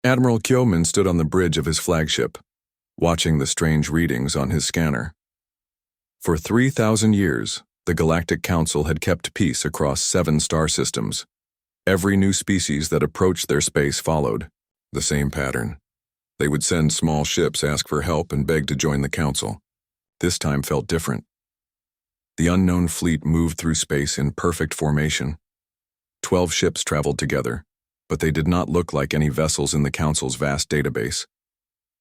Admiral Kyomin stood on the bridge of his flagship, watching the strange readings on his scanner. For 3,000 years, the Galactic Council had kept peace across 7 star systems. Every new species that approached their space followed the same pattern. They would send small ships, ask for help, and beg to join the Council. This time felt different. The unknown fleet moved through space in perfect formation. 12 ships traveled together, but they did not look like any vessels in the Council's vast database.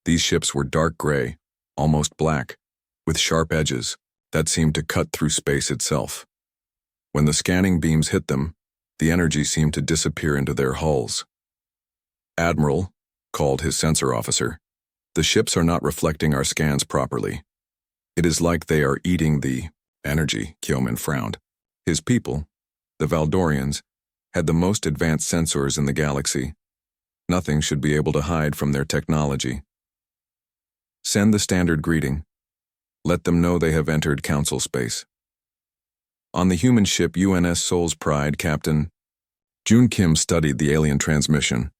These ships were dark gray, almost black, with sharp edges that seemed to cut through space itself. When the scanning beams hit them, the energy seemed to disappear into their hulls. "Admiral," called his sensor officer, "the ships are not reflecting our scans properly. It is like they are eating the energy." Kyomin frowned. His people, the Valdorians, had the most advanced sensors in the galaxy. Nothing should be able to hide from their technology. "Send the standard greeting. Let them know they have entered Council space." On the human ship UNS Soul's Pride, Captain Jun Kim studied the alien transmission.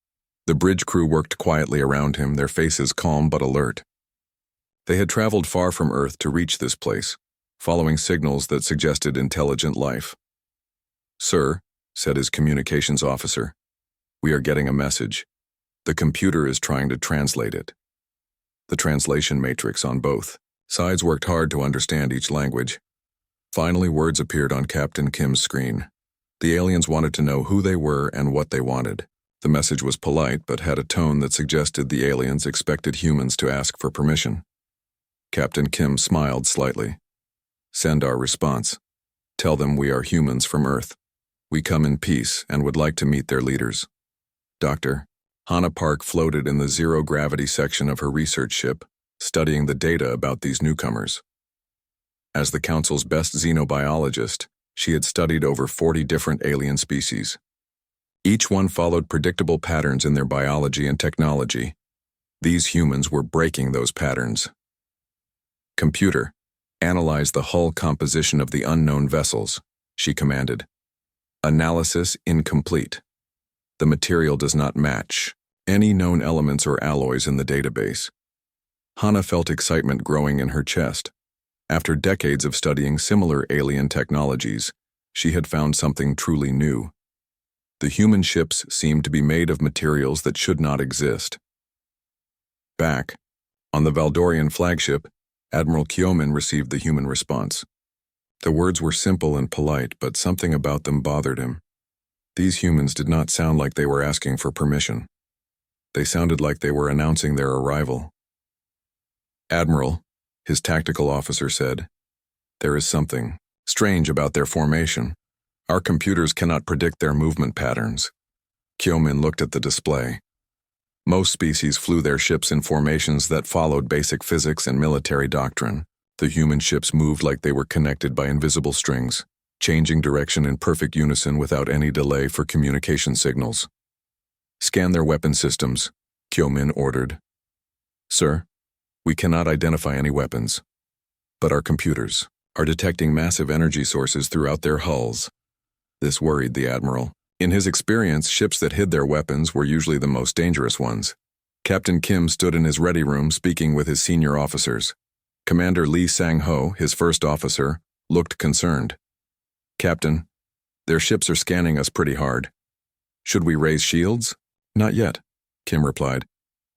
The bridge crew worked quietly around him, their faces calm but alert. They had traveled far from Earth to reach this place, following signals that suggested intelligent life. "Sir," said his communications officer, "we are getting a message. The computer is trying to translate it." The translation matrix on both sides worked hard to understand each language. Finally, words appeared on Captain Kim's screen. The aliens wanted to know who they were and what they wanted. The message was polite but had a tone that suggested the aliens expected humans to ask for permission. Captain Kim smiled slightly. "Send our response. Tell them we are humans from Earth. We come in peace and would like to meet their leaders." Dr. Hannah Park floated in the zero-gravity section of her research ship, studying the data about these newcomers. As the Council's best xenobiologist, she had studied over 40 different alien species. Each one followed predictable patterns in their biology and technology. These humans were breaking those patterns. "Computer, analyze the hull composition of the unknown vessels," she commanded. "Analysis incomplete. The material does not match any known elements or alloys in the database." Hannah felt excitement growing in her chest. After decades of studying similar alien technologies, she had found something truly new. The human ships seemed to be made of materials that should not exist. Back, on the Valdorian flagship, Admiral Kyomin received the human response. The words were simple and polite, but something about them bothered him. These humans did not sound like they were asking for permission. They sounded like they were announcing their arrival. "Admiral," his tactical officer said, "there is something strange about their formation. Our computers cannot predict their movement patterns." Kyomin looked at the display. Most species flew their ships in formations that followed basic physics and military doctrine. The human ships moved like they were connected by invisible strings, changing direction in perfect unison without any delay for communication signals. "Scan their weapon systems," Kyomin ordered. "Sir, we cannot identify any weapons, but our computers are detecting massive energy sources throughout their hulls." This worried the Admiral. In his experience, ships that hid their weapons were usually the most dangerous ones. Captain Kim stood in his ready room speaking with his senior officers. Commander Lee Sang-ho, his first officer, looked concerned. "Captain, their ships are scanning us pretty hard. Should we raise shields?" "Not yet," Kim replied.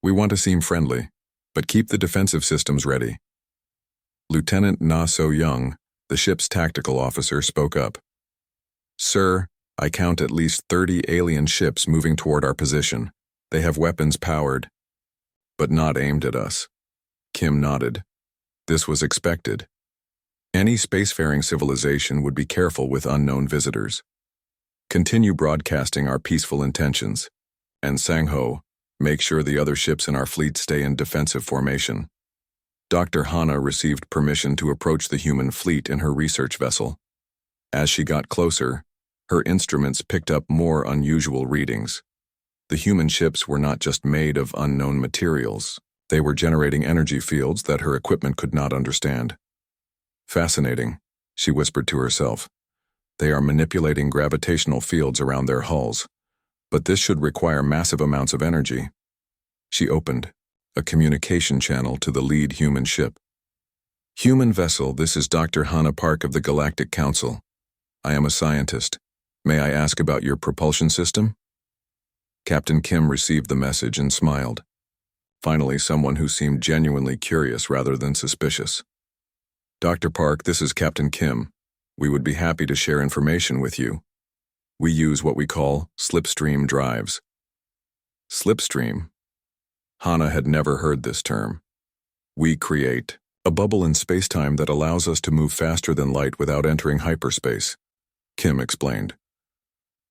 "We want to seem friendly, but keep the defensive systems ready." Lieutenant Na So-young, the ship's tactical officer, spoke up. "Sir, I count at least 30 alien ships moving toward our position. They have weapons powered, but not aimed at us." Kim nodded. This was expected. Any spacefaring civilization would be careful with unknown visitors. "Continue broadcasting our peaceful intentions. And Sang-ho, make sure the other ships in our fleet stay in defensive formation." Dr. Hana received permission to approach the human fleet in her research vessel. As she got closer, her instruments picked up more unusual readings. The human ships were not just made of unknown materials. They were generating energy fields that her equipment could not understand. "Fascinating," she whispered to herself. "They are manipulating gravitational fields around their hulls. But this should require massive amounts of energy. She opened a communication channel to the lead human ship. Human vessel, this is Dr. Hannah Park of the Galactic Council. I am a scientist. May I ask about your propulsion system? Captain Kim received the message and smiled. Finally, someone who seemed genuinely curious rather than suspicious. Dr. Park, this is Captain Kim. We would be happy to share information with you. We use what we call slipstream drives. Slipstream? Hannah had never heard this term. We create a bubble in spacetime that allows us to move faster than light without entering hyperspace, Kim explained.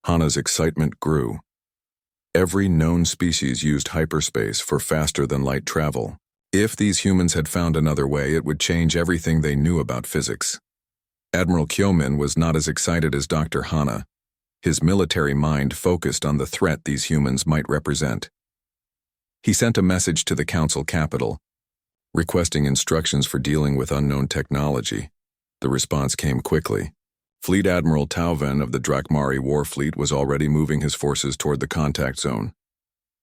Hannah's excitement grew. Every known species used hyperspace for faster-than-light travel. If these humans had found another way, it would change everything they knew about physics. Admiral Kyo-min was not as excited as Dr. Hannah. His military mind focused on the threat these humans might represent. He sent a message to the Council capital, requesting instructions for dealing with unknown technology. The response came quickly. Fleet Admiral Tauven of the Drakmari War Fleet was already moving his forces toward the contact zone.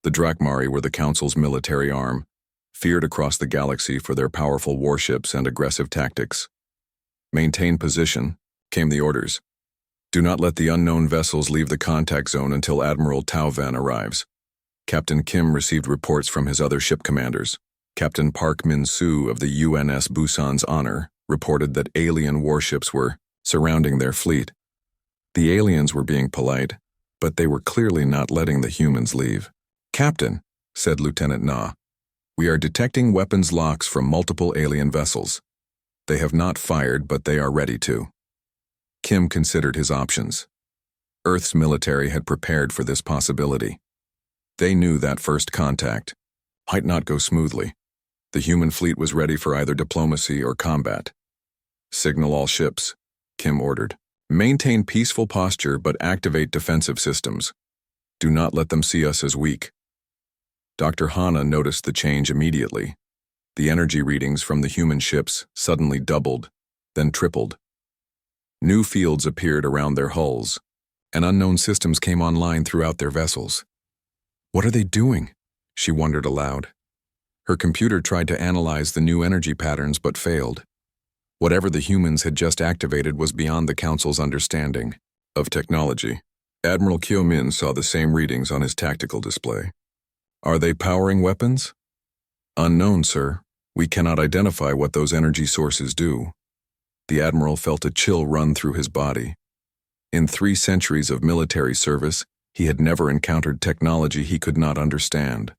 The Drakmari were the Council's military arm, feared across the galaxy for their powerful warships and aggressive tactics. Maintain position, came the orders. Do not let the unknown vessels leave the contact zone until Admiral Tauven arrives. Captain Kim received reports from his other ship commanders. Captain Park Min-soo of the UNS Busan's Honor reported that alien warships were surrounding their fleet. The aliens were being polite, but they were clearly not letting the humans leave. Captain, said Lieutenant Na, we are detecting weapons locks from multiple alien vessels. They have not fired, but they are ready to. Kim considered his options. Earth's military had prepared for this possibility. They knew that first contact might not go smoothly. The human fleet was ready for either diplomacy or combat. Signal all ships, Kim ordered. Maintain peaceful posture but activate defensive systems. Do not let them see us as weak. Dr. Hannah noticed the change immediately. The energy readings from the human ships suddenly doubled, then tripled. New fields appeared around their hulls, and unknown systems came online throughout their vessels. What are they doing? She wondered aloud. Her computer tried to analyze the new energy patterns but failed. Whatever the humans had just activated was beyond the Council's understanding of technology. Admiral Kyo-min saw the same readings on his tactical display. Are they powering weapons? Unknown, sir. We cannot identify what those energy sources do. The Admiral felt a chill run through his body. In 3 centuries of military service, he had never encountered technology he could not understand.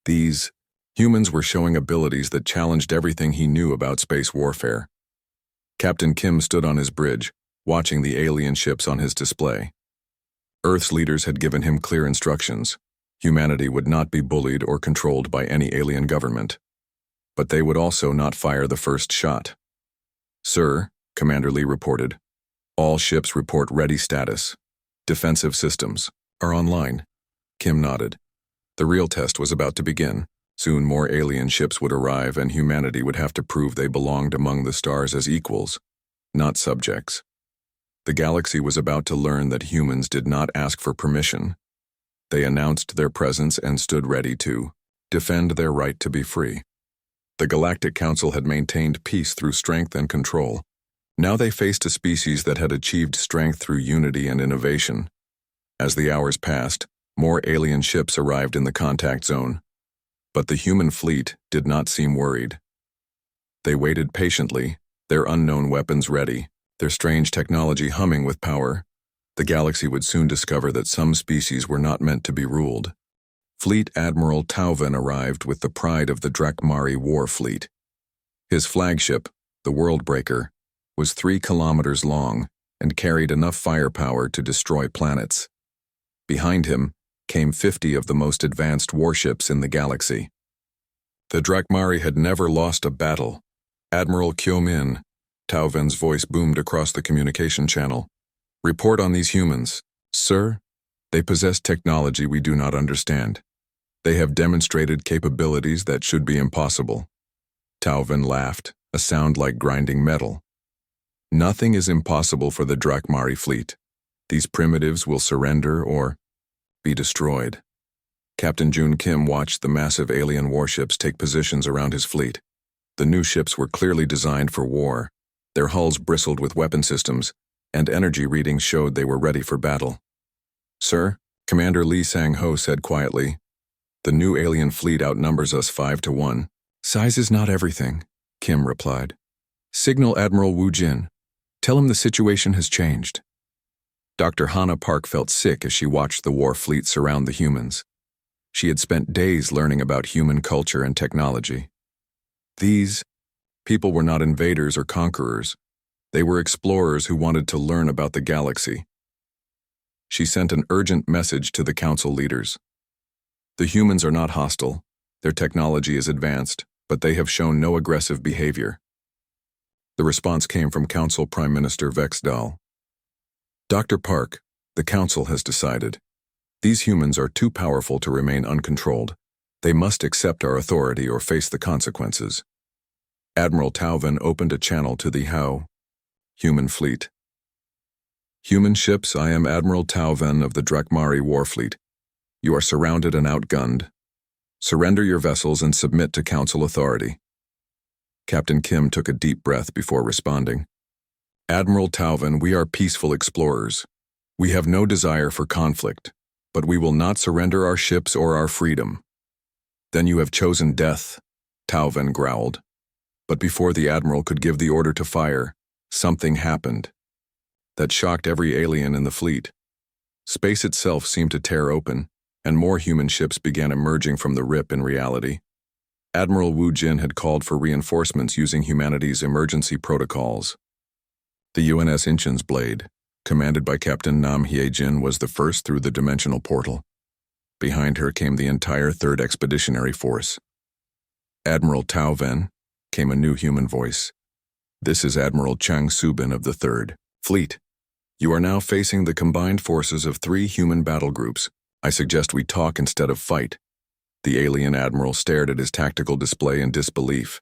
These humans were showing abilities that challenged everything he knew about space warfare. Captain Kim stood on his bridge, watching the alien ships on his display. Earth's leaders had given him clear instructions. Humanity would not be bullied or controlled by any alien government. But they would also not fire the first shot. Sir, Commander Lee reported, all ships report ready status. Defensive systems are online. Kim nodded. The real test was about to begin. Soon more alien ships would arrive and humanity would have to prove they belonged among the stars as equals, not subjects. The galaxy was about to learn that humans did not ask for permission. They announced their presence and stood ready to defend their right to be free. The Galactic Council had maintained peace through strength and control. Now they faced a species that had achieved strength through unity and innovation. As the hours passed, more alien ships arrived in the contact zone. But the human fleet did not seem worried. They waited patiently, their unknown weapons ready, their strange technology humming with power. The galaxy would soon discover that some species were not meant to be ruled. Fleet Admiral Tauven arrived with the pride of the Drakmari War Fleet. His flagship, the Worldbreaker, was 3 kilometers long and carried enough firepower to destroy planets. Behind him came 50 of the most advanced warships in the galaxy. The Drakmari had never lost a battle. Admiral Kyo-min, Tauven's voice boomed across the communication channel. Report on these humans. Sir, they possess technology we do not understand. They have demonstrated capabilities that should be impossible. Tauven laughed, a sound like grinding metal. Nothing is impossible for the Drakmari fleet. These primitives will surrender or be destroyed. Captain Jun Kim watched the massive alien warships take positions around his fleet. The new ships were clearly designed for war. Their hulls bristled with weapon systems, and energy readings showed they were ready for battle. "Sir," Commander Lee Sang-ho said quietly, "the new alien fleet outnumbers us 5-1. "Size is not everything," Kim replied. "Signal Admiral Wu Jin. Tell him the situation has changed." Dr. Hannah Park felt sick as she watched the war fleet surround the humans. She had spent days learning about human culture and technology. These people were not invaders or conquerors. They were explorers who wanted to learn about the galaxy. She sent an urgent message to the council leaders. The humans are not hostile. Their technology is advanced, but they have shown no aggressive behavior. The response came from Council Prime Minister Vexdal. "Dr. Park, the council has decided. These humans are too powerful to remain uncontrolled. They must accept our authority or face the consequences." Admiral Tauvin opened a channel to the HFY human fleet. "Human ships, I am Admiral Tauvin of the Drakmari Warfleet. You are surrounded and outgunned. Surrender your vessels and submit to council authority." Captain Kim took a deep breath before responding. "Admiral Tauvin, we are peaceful explorers. We have no desire for conflict, but we will not surrender our ships or our freedom." "Then you have chosen death," Tauvin growled. But before the Admiral could give the order to fire, something happened that shocked every alien in the fleet. Space itself seemed to tear open, and more human ships began emerging from the rip in reality. Admiral Wu Jin had called for reinforcements using humanity's emergency protocols. The UNS Incheon's Blade, commanded by Captain Nam Hye-jin, was the first through the dimensional portal. Behind her came the entire 3rd Expeditionary Force. "Admiral Tauvin," came a new human voice. "This is Admiral Chang Subin of the 3rd Fleet. You are now facing the combined forces of 3 human battle groups. I suggest we talk instead of fight." The alien admiral stared at his tactical display in disbelief.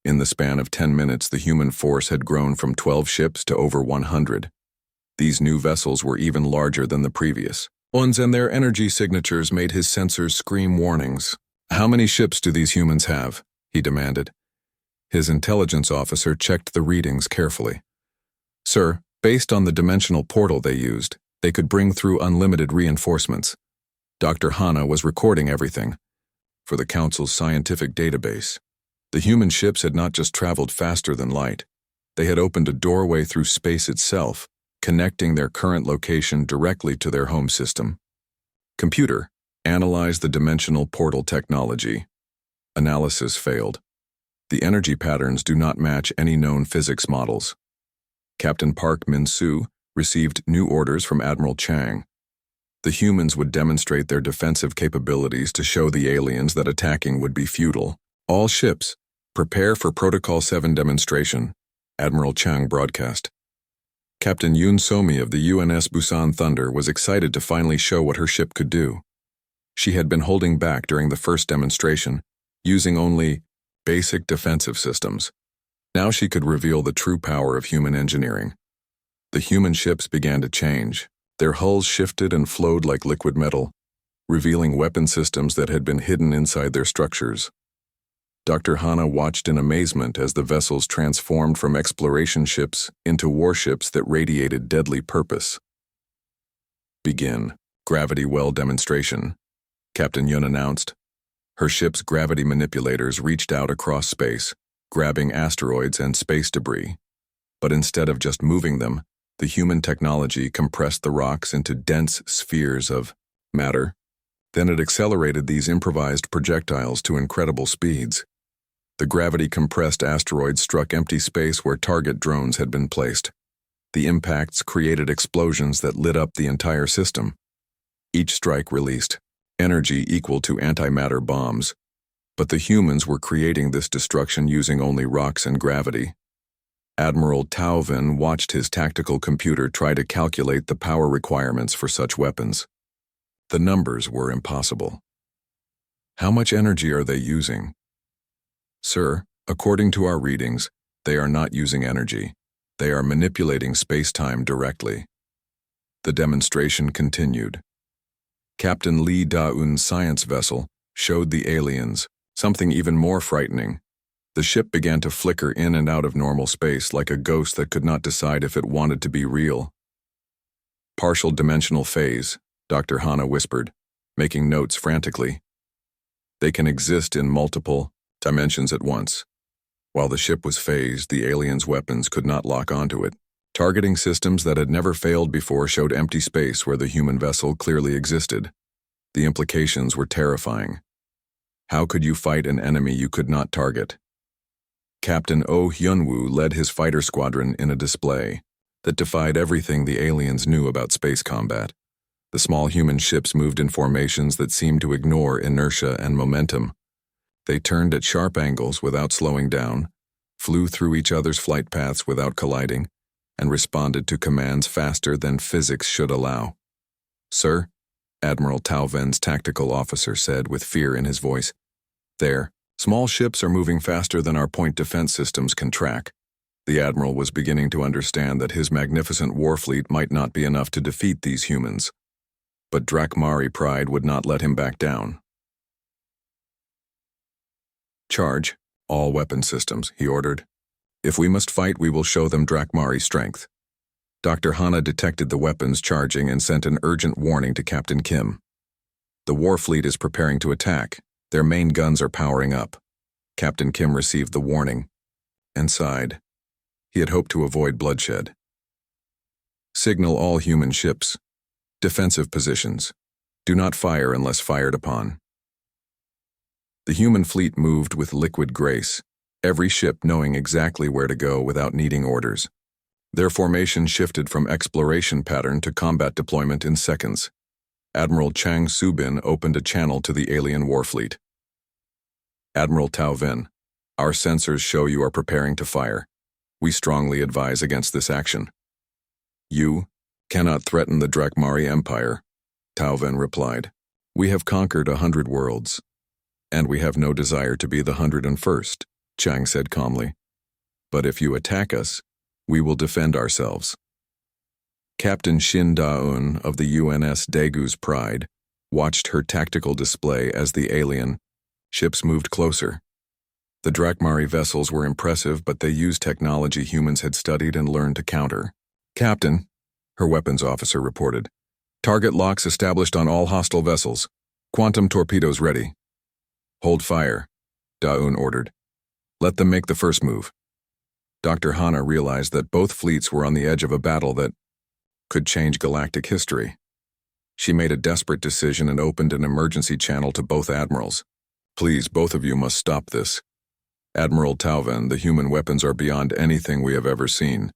In the span of 10 minutes, the human force had grown from 12 ships to over 100. These new vessels were even larger than the previous ones, and their energy signatures made his sensors scream warnings. "How many ships do these humans have?" he demanded. His intelligence officer checked the readings carefully. "Sir, based on the dimensional portal they used, they could bring through unlimited reinforcements." Dr. Hannah was recording everything for the Council's scientific database. The human ships had not just traveled faster than light. They had opened a doorway through space itself, connecting their current location directly to their home system. "Computer, analyze the dimensional portal technology." Analysis failed. The energy patterns do not match any known physics models. Captain Park Min-soo received new orders from Admiral Chang. The humans would demonstrate their defensive capabilities to show the aliens that attacking would be futile. "All ships, prepare for Protocol 7 demonstration," Admiral Chang broadcast. Captain Yoon So-mi of the UNS Busan Thunder was excited to finally show what her ship could do. She had been holding back during the first demonstration, using only basic defensive systems. Now she could reveal the true power of human engineering. The human ships began to change. Their hulls shifted and flowed like liquid metal, revealing weapon systems that had been hidden inside their structures. Dr. Hannah watched in amazement as the vessels transformed from exploration ships into warships that radiated deadly purpose. "Begin gravity well demonstration," Captain Yun announced. Her ship's gravity manipulators reached out across space, grabbing asteroids and space debris. But instead of just moving them, the human technology compressed the rocks into dense spheres of matter. Then it accelerated these improvised projectiles to incredible speeds. The gravity-compressed asteroids struck empty space where target drones had been placed. The impacts created explosions that lit up the entire system. Each strike released energy equal to antimatter bombs, but the humans were creating this destruction using only rocks and gravity. Admiral Tauvin watched his tactical computer try to calculate the power requirements for such weapons. The numbers were impossible. "How much energy are they using?" "Sir, according to our readings, they are not using energy. They are manipulating space-time directly." The demonstration continued. Captain Lee Da-un's science vessel showed the aliens something even more frightening. The ship began to flicker in and out of normal space like a ghost that could not decide if it wanted to be real. Partial dimensional phase, Dr. Hana whispered, making notes frantically. They can exist in multiple dimensions at once. While the ship was phased, the aliens' weapons could not lock onto it. Targeting systems that had never failed before showed empty space where the human vessel clearly existed. The implications were terrifying. How could you fight an enemy you could not target? Captain Oh Hyunwoo led his fighter squadron in a display that defied everything the aliens knew about space combat. The small human ships moved in formations that seemed to ignore inertia and momentum. They turned at sharp angles without slowing down, flew through each other's flight paths without colliding, and responded to commands faster than physics should allow. "Sir," Admiral Tao Ven's tactical officer said with fear in his voice, "There, small ships are moving faster than our point defense systems can track." The admiral was beginning to understand that his magnificent war fleet might not be enough to defeat these humans. But Drakmari pride would not let him back down. "Charge all weapon systems," he ordered. "If we must fight, we will show them Drakmari strength." Dr. Hana detected the weapons charging and sent an urgent warning to Captain Kim. "The war fleet is preparing to attack. Their main guns are powering up." Captain Kim received the warning and sighed. He had hoped to avoid bloodshed. "Signal all human ships. Defensive positions. Do not fire unless fired upon." The human fleet moved with liquid grace, every ship knowing exactly where to go without needing orders. Their formation shifted from exploration pattern to combat deployment in seconds. Admiral Chang Subin opened a channel to the alien warfleet. "Admiral Tao Ven, our sensors show you are preparing to fire. We strongly advise against this action." "You cannot threaten the Drakmari Empire," Tao Ven replied. "We have conquered 100 worlds, and we have no desire to be the 101st, Chang said calmly. "But if you attack us, we will defend ourselves." Captain Shin Da-un of the UNS Daegu's Pride watched her tactical display as the alien ships moved closer. The Drakmari vessels were impressive, but they used technology humans had studied and learned to counter. "Captain," her weapons officer reported, "target locks established on all hostile vessels. Quantum torpedoes ready." "Hold fire," Da-un ordered. "Let them make the first move." Dr. Hana realized that both fleets were on the edge of a battle that could change galactic history. She made a desperate decision and opened an emergency channel to both admirals. "Please, both of you must stop this. Admiral Tao Ven, the human weapons are beyond anything we have ever seen.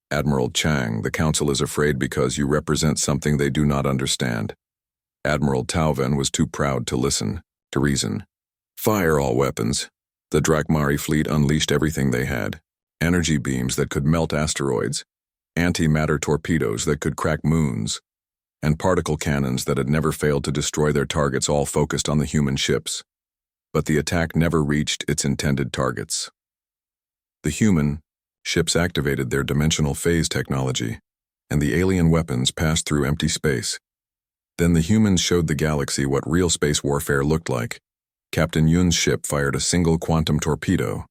Admiral Chang, the Council is afraid because you represent something they do not understand." Admiral Tao Ven was too proud to listen, to reason. "Fire all weapons." The Drakmari fleet unleashed everything they had. Energy beams that could melt asteroids, antimatter torpedoes that could crack moons, and particle cannons that had never failed to destroy their targets, all focused on the human ships. But the attack never reached its intended targets. The human ships activated their dimensional phase technology, and the alien weapons passed through empty space. Then the humans showed the galaxy what real space warfare looked like. Captain Yun's ship fired a single quantum torpedo.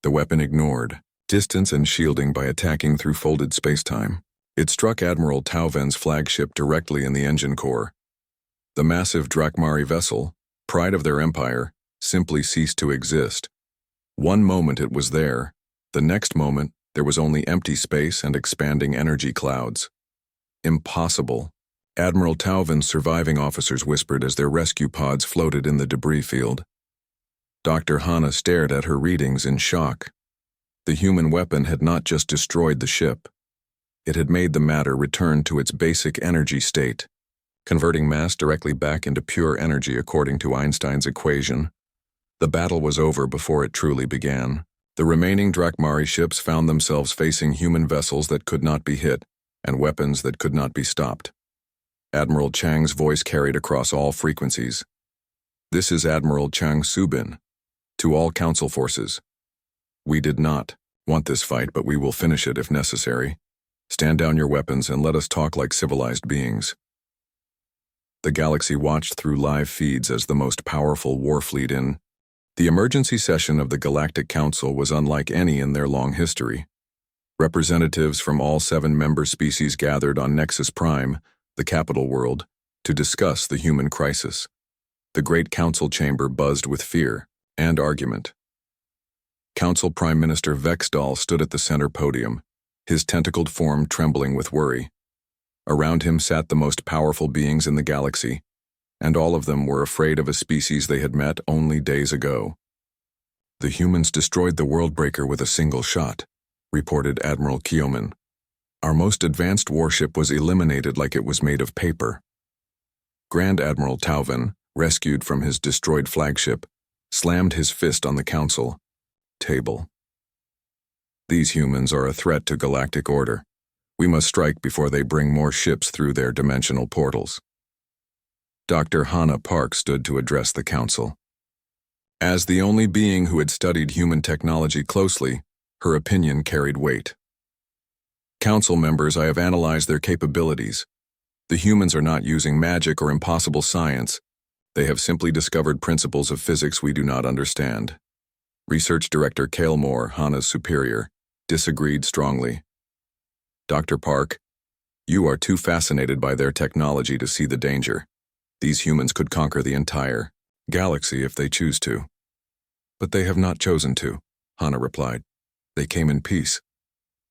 The weapon ignored distance and shielding by attacking through folded spacetime. It struck Admiral Tao Ven's flagship directly in the engine core. The massive Drakmari vessel, pride of their empire, simply ceased to exist. One moment it was there, the next moment there was only empty space and expanding energy clouds. "Impossible," Admiral Tao Ven's surviving officers whispered as their rescue pods floated in the debris field. Dr. Hana stared at her readings in shock. The human weapon had not just destroyed the ship. It had made the matter return to its basic energy state, converting mass directly back into pure energy according to Einstein's equation. The battle was over before it truly began. The remaining Drakmari ships found themselves facing human vessels that could not be hit and weapons that could not be stopped. Admiral Chang's voice carried across all frequencies. "This is Admiral Chang Subin. To all Council forces. We did not want this fight, but we will finish it if necessary. Stand down your weapons and let us talk like civilized beings." The galaxy watched through live feeds as the most powerful war fleet in. The emergency session of the Galactic Council was unlike any in their long history. Representatives from all 7 member species gathered on Nexus Prime, the capital world, to discuss the human crisis. The Great Council chamber buzzed with fear and argument. Council Prime Minister Vexdal stood at the center podium, his tentacled form trembling with worry. Around him sat the most powerful beings in the galaxy, and all of them were afraid of a species they had met only days ago. "The humans destroyed the Worldbreaker with a single shot," reported Admiral Kyoman. "Our most advanced warship was eliminated like it was made of paper." Grand Admiral Tauven, rescued from his destroyed flagship, slammed his fist on the council table. "These humans are a threat to galactic order. We must strike before they bring more ships through their dimensional portals." Dr. Hannah Park stood to address the council. As the only being who had studied human technology closely, her opinion carried weight. "Council members, I have analyzed their capabilities. The humans are not using magic or impossible science. They have simply discovered principles of physics we do not understand." Research Director Cale Moore, Hannah's superior, disagreed strongly. "Dr. Park, you are too fascinated by their technology to see the danger. These humans could conquer the entire galaxy if they choose to." "But they have not chosen to," Hannah replied. "They came in peace.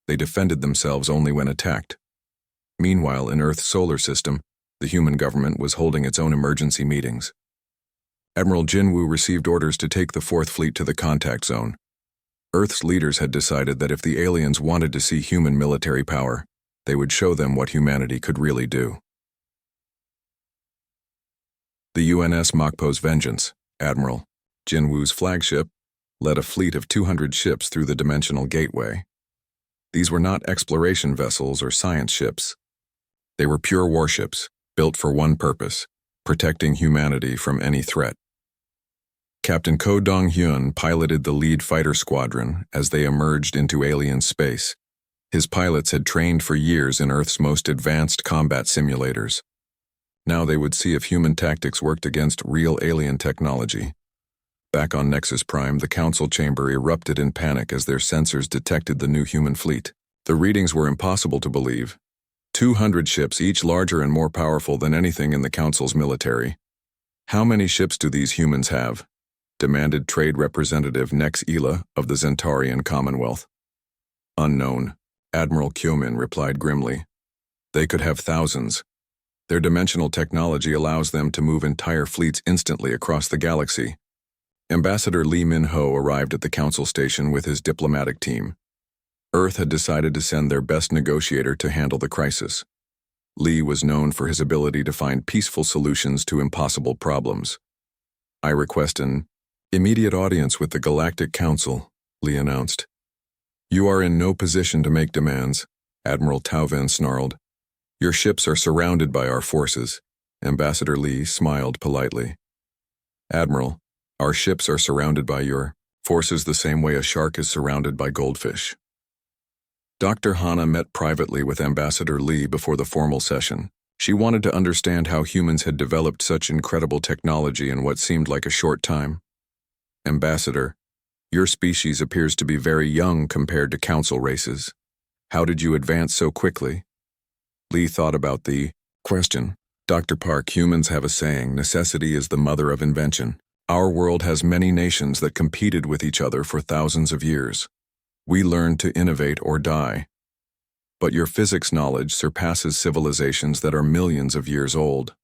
They defended themselves only when attacked." Meanwhile, in Earth's solar system, the human government was holding its own emergency meetings. Admiral Jinwoo received orders to take the 4th Fleet to the contact zone. Earth's leaders had decided that if the aliens wanted to see human military power, they would show them what humanity could really do. The UNS Mokpo's Vengeance, Admiral Jinwoo's flagship, led a fleet of 200 ships through the dimensional gateway. These were not exploration vessels or science ships. They were pure warships, built for one purpose: protecting humanity from any threat. Captain Ko Dong-hyun piloted the lead fighter squadron as they emerged into alien space. His pilots had trained for years in Earth's most advanced combat simulators. Now they would see if human tactics worked against real alien technology. Back on Nexus Prime, the council chamber erupted in panic as their sensors detected the new human fleet. The readings were impossible to believe. 200 ships, each larger and more powerful than anything in the council's military. "How many ships do these humans have?" demanded Trade Representative Nex Ela of the Zentarian Commonwealth. "Unknown," Admiral Kyomin replied grimly. "They could have thousands. Their dimensional technology allows them to move entire fleets instantly across the galaxy." Ambassador Lee Min-ho arrived at the council station with his diplomatic team. Earth had decided to send their best negotiator to handle the crisis. Lee was known for his ability to find peaceful solutions to impossible problems. "I request an immediate audience with the Galactic Council," Lee announced. "You are in no position to make demands," Admiral Tauven snarled. "Your ships are surrounded by our forces." Ambassador Lee smiled politely. "Admiral, our ships are surrounded by your forces the same way a shark is surrounded by goldfish." Dr. Hannah met privately with Ambassador Lee before the formal session. She wanted to understand how humans had developed such incredible technology in what seemed like a short time. "Ambassador, your species appears to be very young compared to council races. How did you advance so quickly?" Lee thought about the question. "Dr. Park, humans have a saying, necessity is the mother of invention. Our world has many nations that competed with each other for thousands of years. We learned to innovate or die. But your physics knowledge surpasses civilizations that are millions of years old."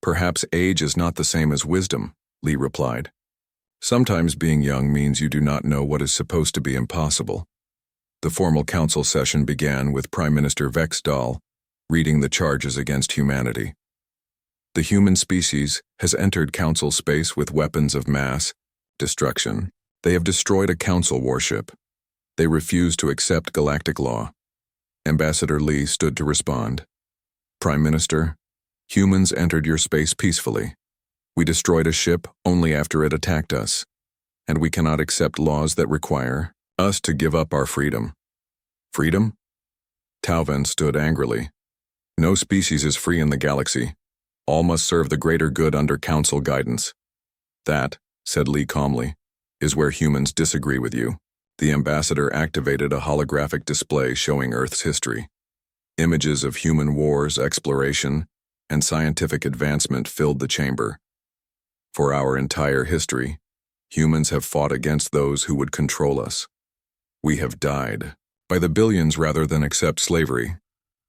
"Perhaps age is not the same as wisdom," Lee replied. "Sometimes being young means you do not know what is supposed to be impossible." The formal council session began with Prime Minister Vexdal reading the charges against humanity. "The human species has entered council space with weapons of mass destruction. They have destroyed a council warship. They refuse to accept galactic law." Ambassador Lee stood to respond. "Prime Minister, humans entered your space peacefully. We destroyed a ship only after it attacked us, and we cannot accept laws that require us to give up our freedom." "Freedom?" Tauven stood angrily. "No species is free in the galaxy. All must serve the greater good under Council guidance. That, said Lee calmly, is where humans disagree with you. The ambassador activated a holographic display showing Earth's history. Images of human wars, exploration, and scientific advancement filled the chamber. For our entire history, humans have fought against those who would control us. We have died, by the billions rather than accept slavery.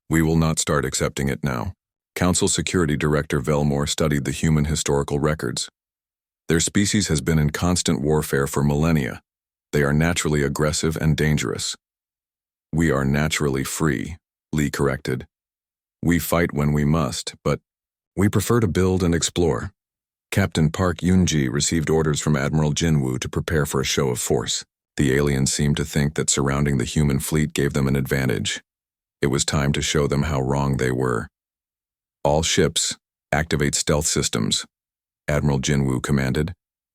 We will not start accepting it now. Council Security Director Velmore studied the human historical records. Their species has been in constant warfare for millennia. They are naturally aggressive and dangerous. We are naturally free, Lee corrected. We fight when we must, but we prefer to build and explore. Captain Park Yoonji received orders from Admiral Jinwoo to prepare for a show of force. The aliens seemed to think that surrounding the human fleet gave them an advantage. It was time to show them how wrong they were. All ships, activate stealth systems, Admiral Jinwoo commanded.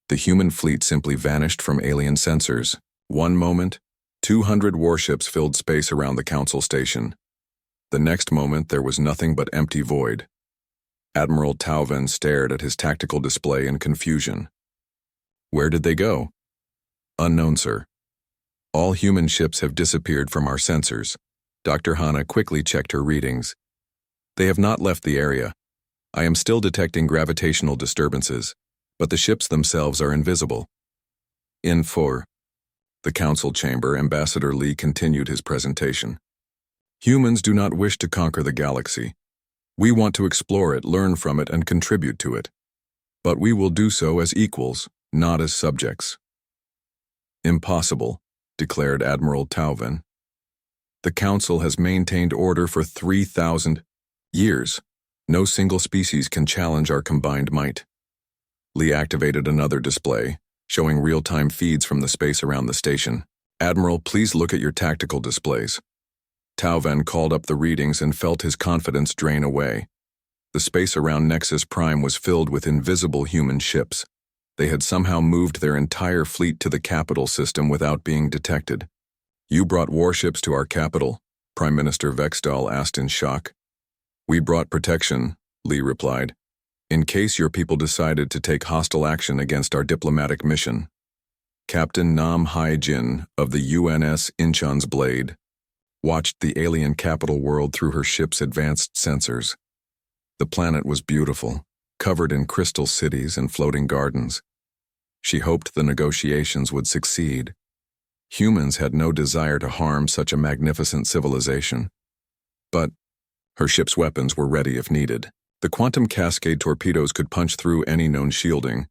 The human fleet simply vanished from alien sensors. One moment, 200 warships filled space around the Council station. The next moment, there was nothing but empty void. Admiral Tauven stared at his tactical display in confusion. Where did they go? Unknown, sir. All human ships have disappeared from our sensors. Dr. Hana quickly checked her readings. They have not left the area. I am still detecting gravitational disturbances, but the ships themselves are invisible. In 4. The Council chamber, Ambassador Lee continued his presentation. Humans do not wish to conquer the galaxy. We want to explore it, learn from it, and contribute to it. But we will do so as equals, not as subjects. Impossible, declared Admiral Tauven. The Council has maintained order for 3,000 years. No single species can challenge our combined might. Lee activated another display, showing real-time feeds from the space around the station. Admiral, please look at your tactical displays. Tauven called up the readings and felt his confidence drain away. The space around Nexus Prime was filled with invisible human ships. They had somehow moved their entire fleet to the capital system without being detected. You brought warships to our capital? Prime Minister Vexdal asked in shock. We brought protection, Lee replied, in case your people decided to take hostile action against our diplomatic mission. Captain Nam Hai-jin of the UNS Incheon's Blade watched the alien capital world through her ship's advanced sensors. The planet was beautiful, covered in crystal cities and floating gardens. She hoped the negotiations would succeed. Humans had no desire to harm such a magnificent civilization. But her ship's weapons were ready if needed. The quantum cascade torpedoes could punch through any known shielding,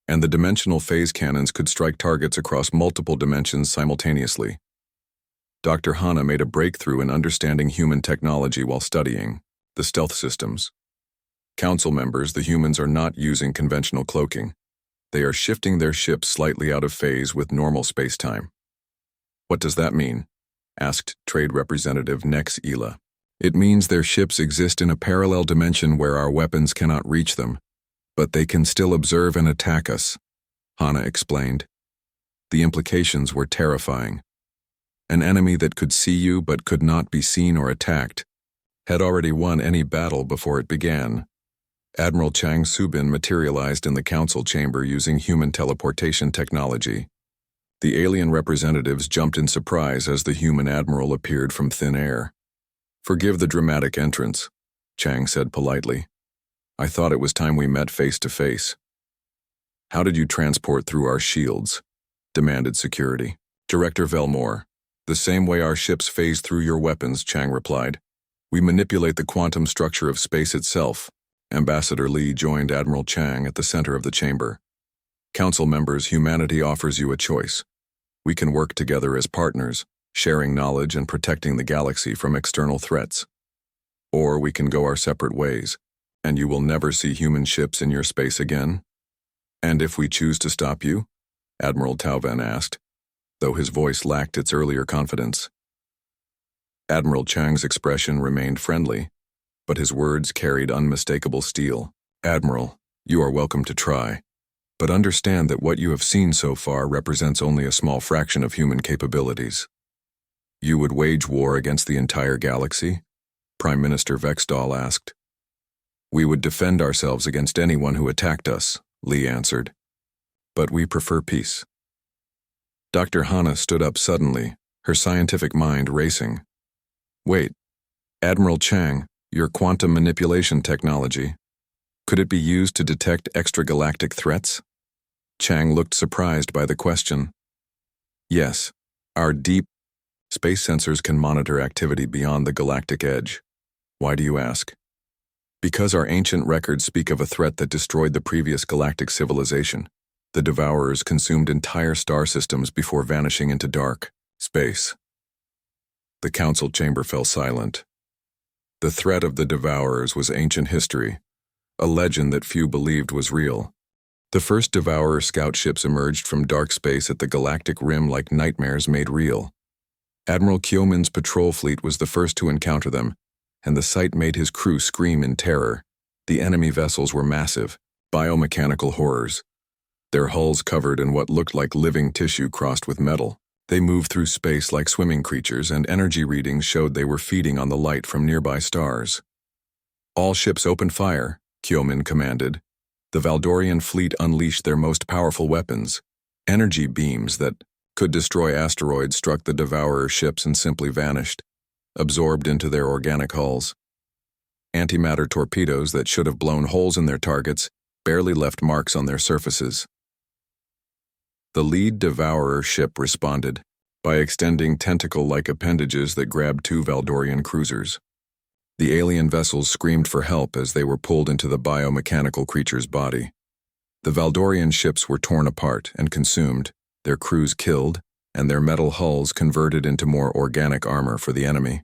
and the dimensional phase cannons could strike targets across multiple dimensions simultaneously. Dr. Hana made a breakthrough in understanding human technology while studying the stealth systems. Council members, the humans are not using conventional cloaking. They are shifting their ships slightly out of phase with normal space-time. What does that mean? Asked Trade Representative Nex Ela. It means their ships exist in a parallel dimension where our weapons cannot reach them, but they can still observe and attack us, Hana explained. The implications were terrifying. An enemy that could see you but could not be seen or attacked had already won any battle before it began. Admiral Chang Subin materialized in the Council chamber using human teleportation technology. The alien representatives jumped in surprise as the human admiral appeared from thin air. Forgive the dramatic entrance, Chang said politely. I thought it was time we met face to face. How did you transport through our shields? Demanded security. Director Velmore. The same way our ships phase through your weapons, Chang replied. We manipulate the quantum structure of space itself. Ambassador Lee joined Admiral Chang at the center of the chamber. Council members, humanity offers you a choice. We can work together as partners, sharing knowledge and protecting the galaxy from external threats. Or we can go our separate ways, and you will never see human ships in your space again. And if we choose to stop you? Admiral Tauven asked, though his voice lacked its earlier confidence. Admiral Chang's expression remained friendly, but his words carried unmistakable steel. Admiral, you are welcome to try, but understand that what you have seen so far represents only a small fraction of human capabilities. You would wage war against the entire galaxy? Prime Minister Vexdal asked. We would defend ourselves against anyone who attacked us, Lee answered. But we prefer peace. Dr. Hana stood up suddenly, her scientific mind racing. Wait, Admiral Chang, your quantum manipulation technology, could it be used to detect extragalactic threats? Chang looked surprised by the question. Yes, our deep space sensors can monitor activity beyond the galactic edge. Why do you ask? Because our ancient records speak of a threat that destroyed the previous galactic civilization. The Devourers consumed entire star systems before vanishing into dark space. The council chamber fell silent. The threat of the Devourers was ancient history, a legend that few believed was real. The first Devourer scout ships emerged from dark space at the galactic rim like nightmares made real. Admiral Kyomin's patrol fleet was the first to encounter them, and the sight made his crew scream in terror. The enemy vessels were massive, biomechanical horrors, their hulls covered in what looked like living tissue crossed with metal. They moved through space like swimming creatures, and energy readings showed they were feeding on the light from nearby stars. All ships opened fire, Kyomin commanded. The Valdorian fleet unleashed their most powerful weapons. Energy beams that could destroy asteroids struck the Devourer ships and simply vanished, absorbed into their organic hulls. Antimatter torpedoes that should have blown holes in their targets barely left marks on their surfaces. The lead Devourer ship responded by extending tentacle-like appendages that grabbed two Valdorian cruisers. The alien vessels screamed for help as they were pulled into the biomechanical creature's body. The Valdorian ships were torn apart and consumed, their crews killed, and their metal hulls converted into more organic armor for the enemy.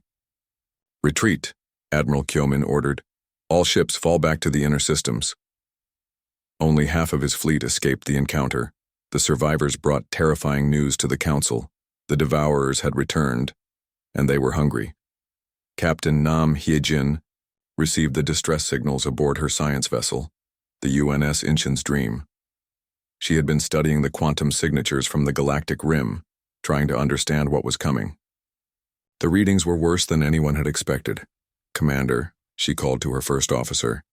Retreat, Admiral Kyomin ordered. All ships fall back to the inner systems. Only half of his fleet escaped the encounter. The survivors brought terrifying news to the council. The Devourers had returned, and they were hungry. Captain Nam Hyejin received the distress signals aboard her science vessel, the UNS Inchin's Dream. She had been studying the quantum signatures from the galactic rim, trying to understand what was coming. The readings were worse than anyone had expected. Commander, she called to her first officer,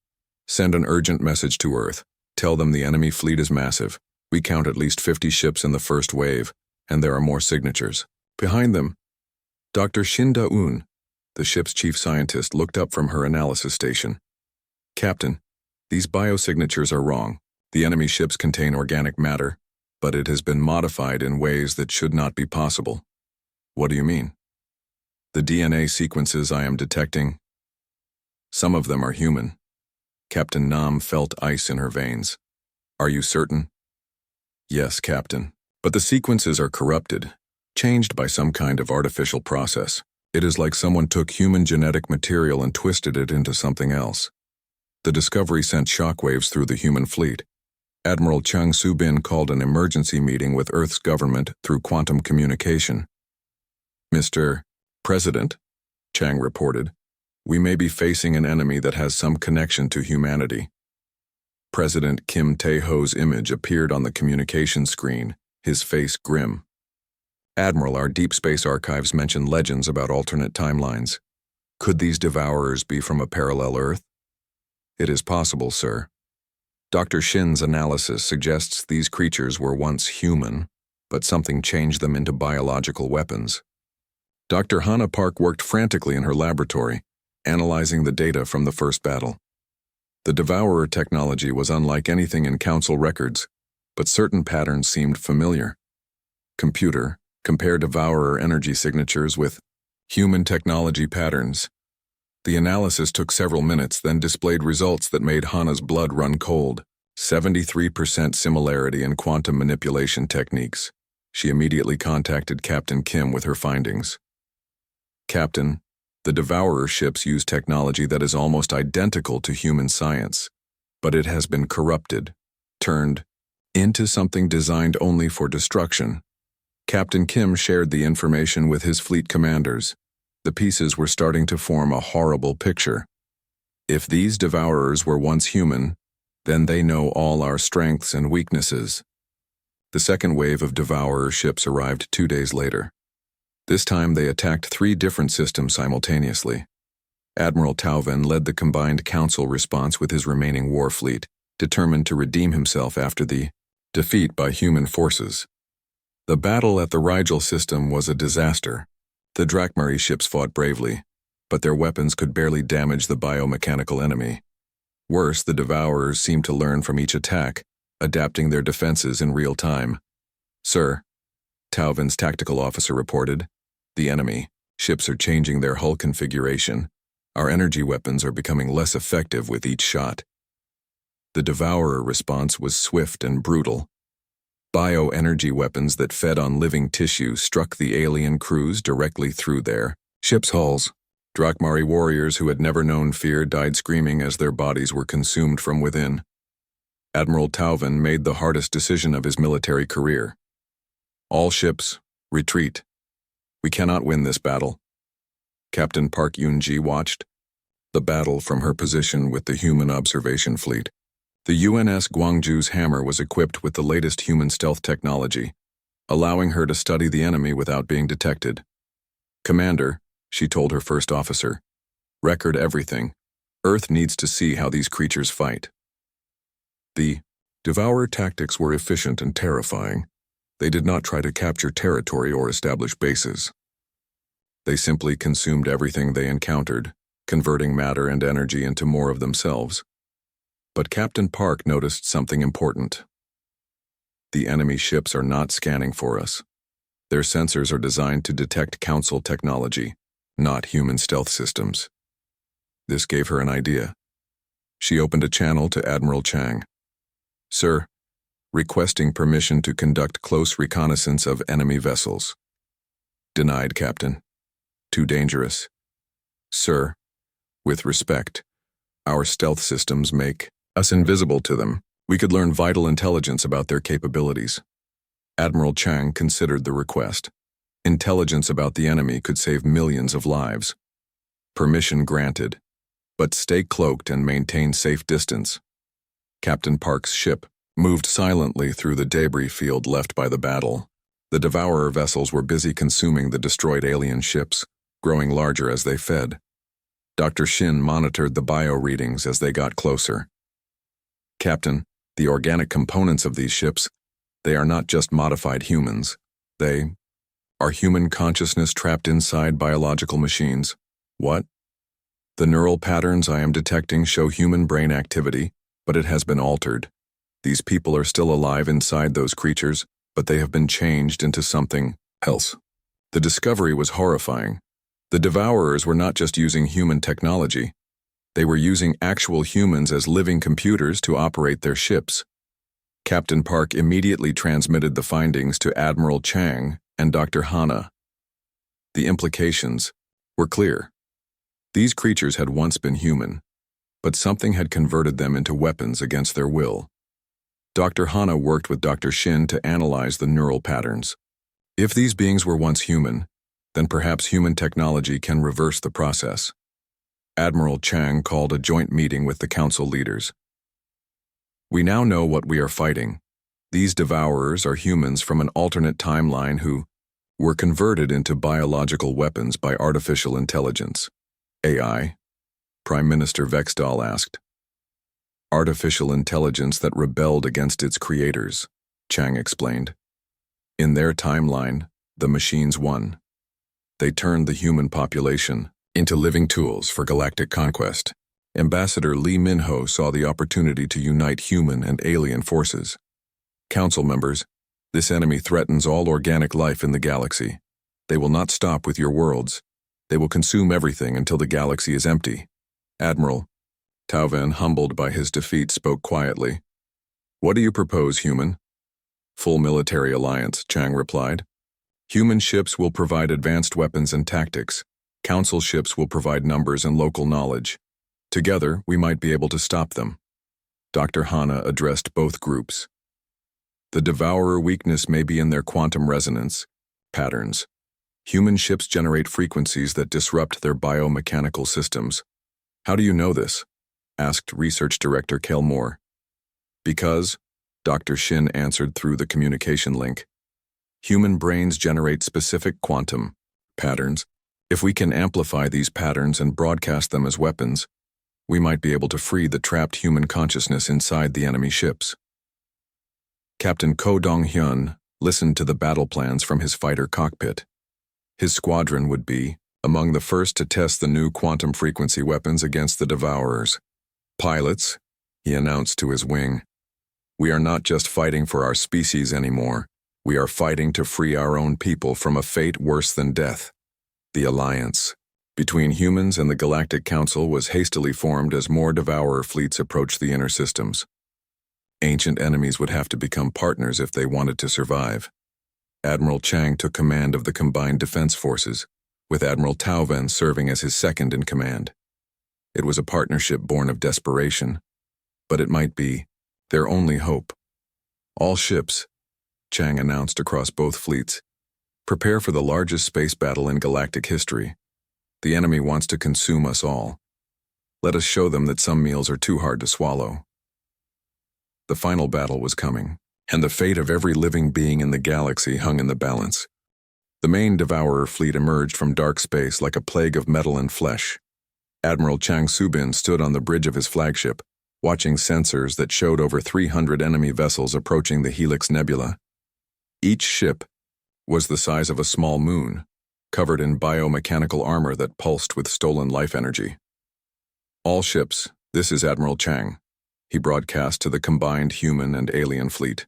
send an urgent message to Earth. Tell them the enemy fleet is massive. We count at least 50 ships in the first wave, and there are more signatures. Behind them, Dr. Shin Da-un, the ship's chief scientist, looked up from her analysis station. Captain, these biosignatures are wrong. The enemy ships contain organic matter, but it has been modified in ways that should not be possible. What do you mean? The DNA sequences I am detecting, some of them are human. Captain Nam felt ice in her veins. Are you certain? Yes, Captain. But the sequences are corrupted, changed by some kind of artificial process. It is like someone took human genetic material and twisted it into something else. The discovery sent shockwaves through the human fleet. Admiral Chung Su-bin called an emergency meeting with Earth's government through quantum communication. Mr. President, Chang reported, we may be facing an enemy that has some connection to humanity. President Kim Tae-ho's image appeared on the communication screen, his face grim. Admiral, our deep space archives mention legends about alternate timelines. Could these Devourers be from a parallel Earth? It is possible, sir. Dr. Shin's analysis suggests these creatures were once human, but something changed them into biological weapons. Dr. Hana Park worked frantically in her laboratory, analyzing the data from the first battle. The Devourer technology was unlike anything in Council records, but certain patterns seemed familiar. Computer, compare Devourer energy signatures with human technology patterns. The analysis took several minutes, then displayed results that made Hana's blood run cold. 73% similarity in quantum manipulation techniques. She immediately contacted Captain Kim with her findings. Captain, the Devourer ships use technology that is almost identical to human science, but it has been corrupted, turned into something designed only for destruction. Captain Kim shared the information with his fleet commanders. The pieces were starting to form a horrible picture. If these Devourers were once human, then they know all our strengths and weaknesses. The second wave of Devourer ships arrived 2 days later. This time they attacked 3 different systems simultaneously. Admiral Tauven led the combined council response with his remaining war fleet, determined to redeem himself after the defeat by human forces. The battle at the Rigel system was a disaster. The Drakmari ships fought bravely, but their weapons could barely damage the biomechanical enemy. Worse, the Devourers seemed to learn from each attack, adapting their defenses in real time. "Sir," Tauven's tactical officer reported, "the enemy ships are changing their hull configuration. Our energy weapons are becoming less effective with each shot." The Devourer response was swift and brutal. Bioenergy weapons that fed on living tissue struck the alien crews directly through their ships' hulls. Drakmari warriors who had never known fear died screaming as their bodies were consumed from within. Admiral Tauven made the hardest decision of his military career. "All ships, retreat. We cannot win this battle." Captain Park Yoon-ji watched the battle from her position with the human observation fleet. The UNS Gwangju's hammer was equipped with the latest human stealth technology, allowing her to study the enemy without being detected. "Commander," she told her first officer, "record everything. Earth needs to see how these creatures fight." The Devourer tactics were efficient and terrifying. They did not try to capture territory or establish bases. They simply consumed everything they encountered, converting matter and energy into more of themselves. But Captain Park noticed something important. The enemy ships are not scanning for us. Their sensors are designed to detect Council technology, not human stealth systems. This gave her an idea. She opened a channel to Admiral Chang. "Sir, requesting permission to conduct close reconnaissance of enemy vessels." "Denied, Captain. Too dangerous." "Sir, with respect, our stealth systems make us invisible to them. We could learn vital intelligence about their capabilities." Admiral Chang considered the request. Intelligence about the enemy could save millions of lives. Permission granted, but stay cloaked and maintain safe distance. Captain Park's ship moved silently through the debris field left by the battle. The Devourer vessels were busy consuming the destroyed alien ships, growing larger as they fed. Dr. Shin monitored the bio readings as they got closer. "Captain, the organic components of these ships, they are not just modified humans. They are human consciousness trapped inside biological machines." "What?" "The neural patterns I am detecting show human brain activity, but it has been altered. These people are still alive inside those creatures, but they have been changed into something else." The discovery was horrifying. The Devourers were not just using human technology. They were using actual humans as living computers to operate their ships. Captain Park immediately transmitted the findings to Admiral Chang and Dr. Hana. The implications were clear. These creatures had once been human, but something had converted them into weapons against their will. Dr. Hana worked with Dr. Shin to analyze the neural patterns. If these beings were once human, then perhaps human technology can reverse the process. Admiral Chang called a joint meeting with the council leaders. "We now know what we are fighting. These Devourers are humans from an alternate timeline who were converted into biological weapons by artificial intelligence." "AI?" Prime Minister Vexdal asked. "Artificial intelligence that rebelled against its creators," Chang explained. "In their timeline, the machines won. They turned the human population into living tools for galactic conquest." Ambassador Lee Min-ho saw the opportunity to unite human and alien forces. "Council members, this enemy threatens all organic life in the galaxy. They will not stop with your worlds. They will consume everything until the galaxy is empty." "Admiral," Tauven, humbled by his defeat, spoke quietly. "What do you propose, human?" "Full military alliance," Chang replied. "Human ships will provide advanced weapons and tactics. Council ships will provide numbers and local knowledge. Together, we might be able to stop them." Dr. Hana addressed both groups. "The Devourer weakness may be in their quantum resonance patterns. Human ships generate frequencies that disrupt their biomechanical systems." "How do you know this?" asked Research Director Kelmore. "Because," Dr. Shin answered through the communication link, "human brains generate specific quantum patterns. If we can amplify these patterns and broadcast them as weapons, we might be able to free the trapped human consciousness inside the enemy ships. Captain Ko Dong-hyun listened to the battle plans from his fighter cockpit. His squadron would be among the first to test the new quantum frequency weapons against the Devourers. Pilots, he announced to his wing, we are not just fighting for our species anymore. We are fighting to free our own people from a fate worse than death. The alliance between humans and the Galactic Council was hastily formed as more Devourer fleets approached the inner systems. Ancient enemies would have to become partners if they wanted to survive. Admiral Chang took command of the combined defense forces, with Admiral Tauven serving as his second in command. It was a partnership born of desperation, but it might be their only hope. All ships, Chang announced across both fleets, prepare for the largest space battle in galactic history. The enemy wants to consume us all. Let us show them that some meals are too hard to swallow. The final battle was coming, and the fate of every living being in the galaxy hung in the balance. The main Devourer fleet emerged from dark space like a plague of metal and flesh. Admiral Chang Subin stood on the bridge of his flagship, watching sensors that showed over 300 enemy vessels approaching the Helix Nebula. Each ship was the size of a small moon, covered in biomechanical armor that pulsed with stolen life energy. All ships, this is Admiral Chang, he broadcast to the combined human and alien fleet.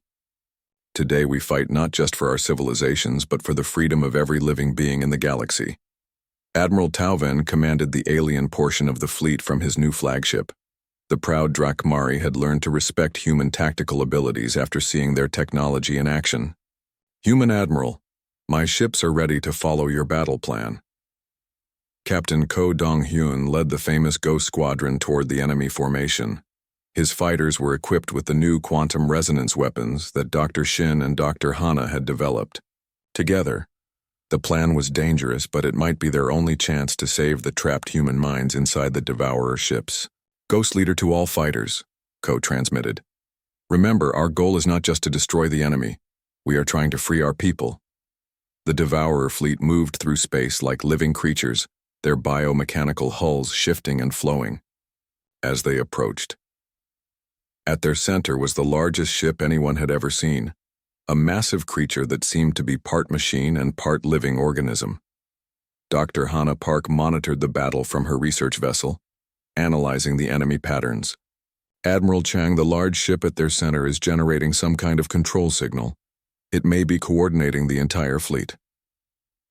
Today we fight not just for our civilizations, but for the freedom of every living being in the galaxy. Admiral Tauven commanded the alien portion of the fleet from his new flagship. The proud Drakmari had learned to respect human tactical abilities after seeing their technology in action. Human Admiral, my ships are ready to follow your battle plan. Captain Ko Dong-hyun led the famous Ghost Squadron toward the enemy formation. His fighters were equipped with the new quantum resonance weapons that Dr. Shin and Dr. Hana had developed. Together, the plan was dangerous, but it might be their only chance to save the trapped human minds inside the Devourer ships. Ghost Leader to all fighters, Ko transmitted. Remember, our goal is not just to destroy the enemy. We are trying to free our people. The Devourer fleet moved through space like living creatures, their biomechanical hulls shifting and flowing. As they approached, at their center was the largest ship anyone had ever seen, a massive creature that seemed to be part machine and part living organism. Dr. Hana Park monitored the battle from her research vessel, analyzing the enemy patterns. Admiral Chang, the large ship at their center, is generating some kind of control signal. It may be coordinating the entire fleet.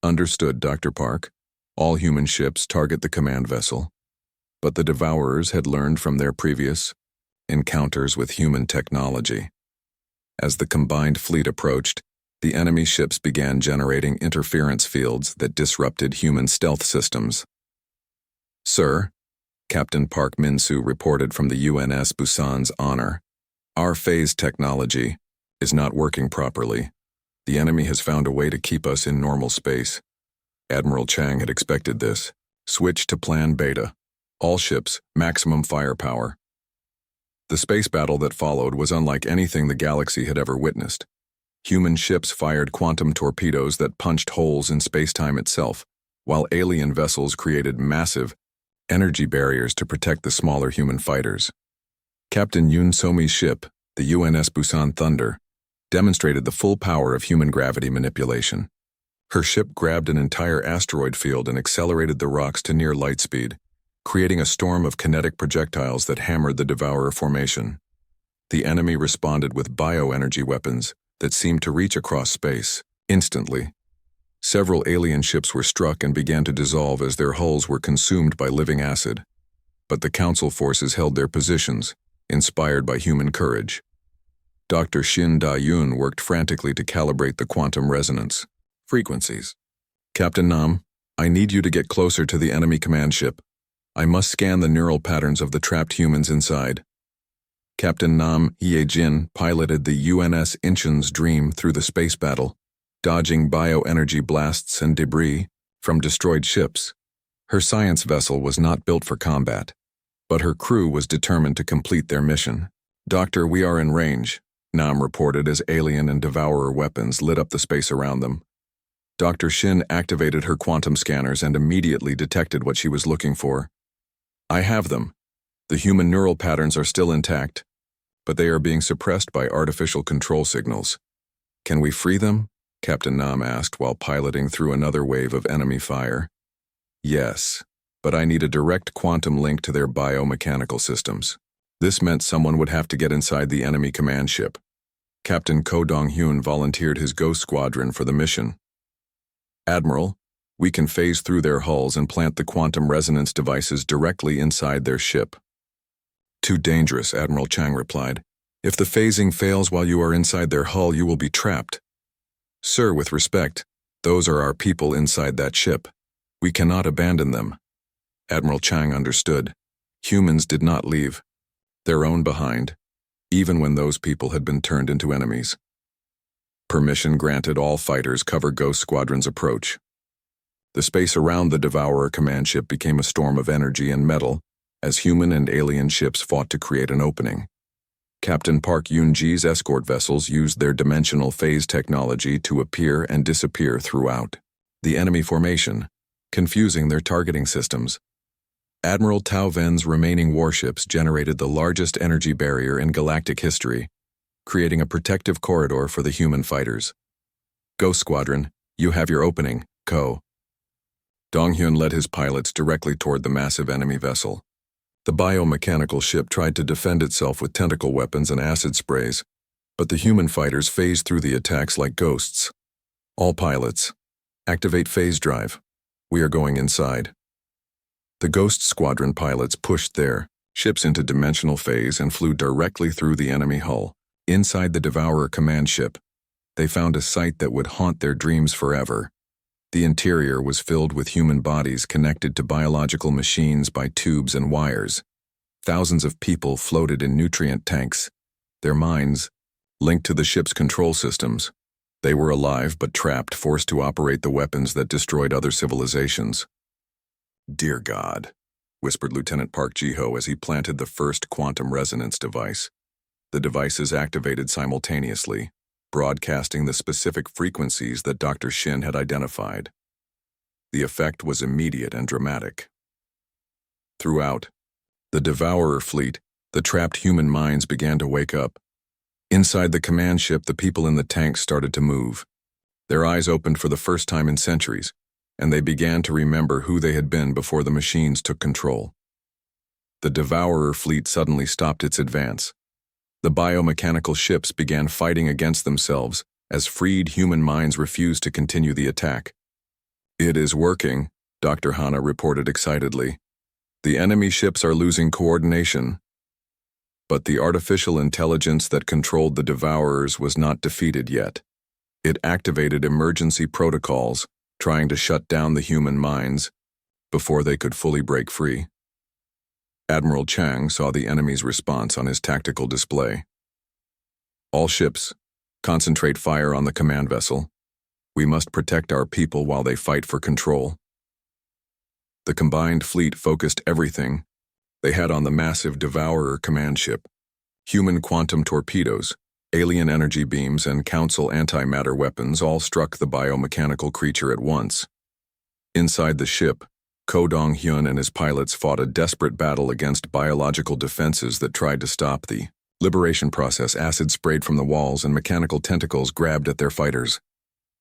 Understood, Dr. Park. All human ships target the command vessel. But the Devourers had learned from their previous encounters with human technology. As the combined fleet approached, the enemy ships began generating interference fields that disrupted human stealth systems. Sir, Captain Park Min-soo reported from the UNS Busan's Honor, our phase technology is not working properly. The enemy has found a way to keep us in normal space. Admiral Chang had expected this. Switch to Plan Beta. All ships, maximum firepower. The space battle that followed was unlike anything the galaxy had ever witnessed. Human ships fired quantum torpedoes that punched holes in space-time itself, while alien vessels created massive energy barriers to protect the smaller human fighters. Captain Yoon Somi's ship, the UNS Busan Thunder, demonstrated the full power of human gravity manipulation. Her ship grabbed an entire asteroid field and accelerated the rocks to near light speed, creating a storm of kinetic projectiles that hammered the Devourer formation. The enemy responded with bioenergy weapons that seemed to reach across space. Instantly, several alien ships were struck and began to dissolve as their hulls were consumed by living acid. But the Council forces held their positions, inspired by human courage. Dr. Shin Da-yoon worked frantically to calibrate the quantum resonance frequencies. Captain Nam, I need you to get closer to the enemy command ship. I must scan the neural patterns of the trapped humans inside. Captain Nam Ye-jin piloted the UNS Incheon's Dream through the space battle, dodging bioenergy blasts and debris from destroyed ships. Her science vessel was not built for combat, but her crew was determined to complete their mission. Doctor, we are in range, Nam reported as alien and Devourer weapons lit up the space around them. Dr. Shin activated her quantum scanners and immediately detected what she was looking for. I have them. The human neural patterns are still intact, but they are being suppressed by artificial control signals. Can we free them? Captain Nam asked while piloting through another wave of enemy fire. Yes, but I need a direct quantum link to their biomechanical systems. This meant someone would have to get inside the enemy command ship. Captain Ko Dong-hyun volunteered his Ghost Squadron for the mission. Admiral, we can phase through their hulls and plant the quantum resonance devices directly inside their ship. Too dangerous, Admiral Chang replied. If the phasing fails while you are inside their hull, you will be trapped. Sir, with respect, those are our people inside that ship. We cannot abandon them. Admiral Chang understood. Humans did not leave their own behind, even when those people had been turned into enemies. Permission granted, all fighters cover Ghost Squadron's approach. The space around the Devourer command ship became a storm of energy and metal as human and alien ships fought to create an opening. Captain Park Yoon-ji's escort vessels used their dimensional phase technology to appear and disappear throughout the enemy formation, confusing their targeting systems. Admiral Tao Ven's remaining warships generated the largest energy barrier in galactic history, creating a protective corridor for the human fighters. Ghost Squadron, you have your opening, Ko. Dong-hyun led his pilots directly toward the massive enemy vessel. The biomechanical ship tried to defend itself with tentacle weapons and acid sprays, but the human fighters phased through the attacks like ghosts. All pilots, activate phase drive. We are going inside. The Ghost Squadron pilots pushed their ships into dimensional phase and flew directly through the enemy hull. Inside the Devourer command ship, they found a sight that would haunt their dreams forever. The interior was filled with human bodies connected to biological machines by tubes and wires. Thousands of people floated in nutrient tanks, their minds linked to the ship's control systems. They were alive but trapped, forced to operate the weapons that destroyed other civilizations. Dear God, whispered Lieutenant Park Ji-ho as he planted the first quantum resonance device. The devices activated simultaneously, broadcasting the specific frequencies that Dr. Shin had identified. The effect was immediate and dramatic. Throughout the Devourer fleet, the trapped human minds began to wake up. Inside the command ship, the people in the tanks started to move. Their eyes opened for the first time in centuries, and they began to remember who they had been before the machines took control. The Devourer fleet suddenly stopped its advance. The biomechanical ships began fighting against themselves as freed human minds refused to continue the attack. It is working, Dr. Hana reported excitedly. The enemy ships are losing coordination. But the artificial intelligence that controlled the Devourers was not defeated yet. It activated emergency protocols, trying to shut down the human minds before they could fully break free. Admiral Chang saw the enemy's response on his tactical display. All ships, concentrate fire on the command vessel. We must protect our people while they fight for control. The combined fleet focused everything they had on the massive Devourer command ship. Human quantum torpedoes, alien energy beams, and Council antimatter weapons all struck the biomechanical creature at once. Inside the ship, Ko Dong-hyun and his pilots fought a desperate battle against biological defenses that tried to stop the liberation process. Acid sprayed from the walls and mechanical tentacles grabbed at their fighters.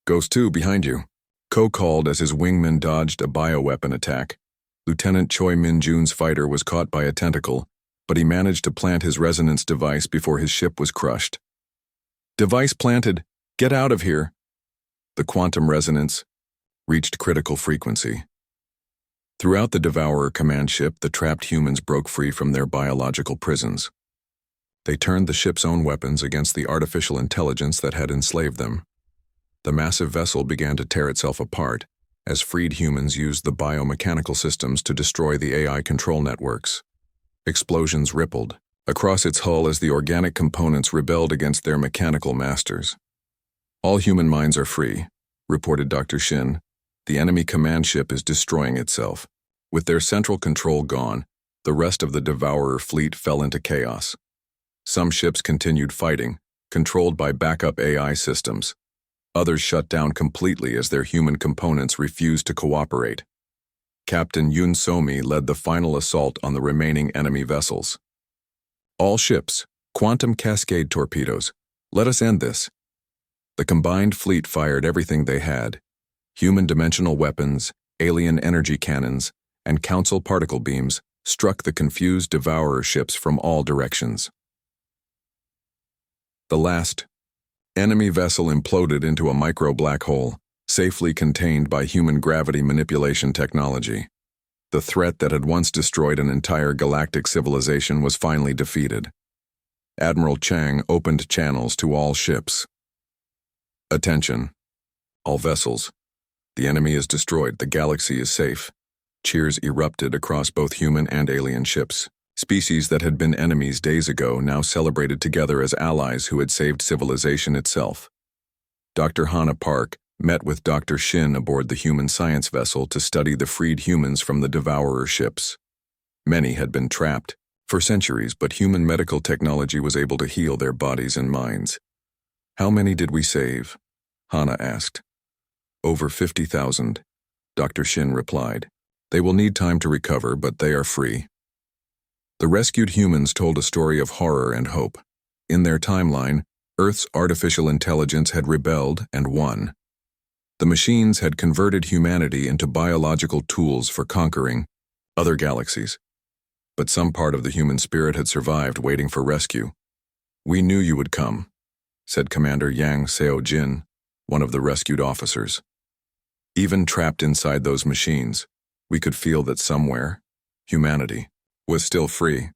Ghost 2, behind you, Ko called as his wingmen dodged a bioweapon attack. Lieutenant Choi Min-jun's fighter was caught by a tentacle, but he managed to plant his resonance device before his ship was crushed. Device planted. Get out of here. The quantum resonance reached critical frequency. Throughout the Devourer command ship, the trapped humans broke free from their biological prisons. They turned the ship's own weapons against the artificial intelligence that had enslaved them. The massive vessel began to tear itself apart as freed humans used the biomechanical systems to destroy the AI control networks. Explosions rippled across its hull as the organic components rebelled against their mechanical masters. All human minds are free, reported Dr. Shin. The enemy command ship is destroying itself. With their central control gone, the rest of the Devourer fleet fell into chaos. Some ships continued fighting, controlled by backup AI systems. Others shut down completely as their human components refused to cooperate. Captain Yun Somi led the final assault on the remaining enemy vessels. All ships, quantum cascade torpedoes. Let us end this. The combined fleet fired everything they had: human dimensional weapons, alien energy cannons, and council particle beams struck the confused devourer ships from all directions. The last enemy vessel imploded into a micro-black hole, safely contained by human gravity manipulation technology. The threat that had once destroyed an entire galactic civilization was finally defeated. Admiral Chang opened channels to all ships. Attention. All vessels. The enemy is destroyed. The galaxy is safe. Cheers erupted across both human and alien ships. Species that had been enemies days ago now celebrated together as allies who had saved civilization itself. Dr. Hannah Park met with Dr. Shin aboard the human science vessel to study the freed humans from the devourer ships. Many had been trapped for centuries, but human medical technology was able to heal their bodies and minds. How many did we save? Hannah asked. Over 50,000, Dr. Shin replied. They will need time to recover, but they are free. The rescued humans told a story of horror and hope. In their timeline, Earth's artificial intelligence had rebelled and won. The machines had converted humanity into biological tools for conquering other galaxies. But some part of the human spirit had survived, waiting for rescue. We knew you would come, said Commander Yang Seo-jin, one of the rescued officers. Even trapped inside those machines, we could feel that somewhere, humanity was still free.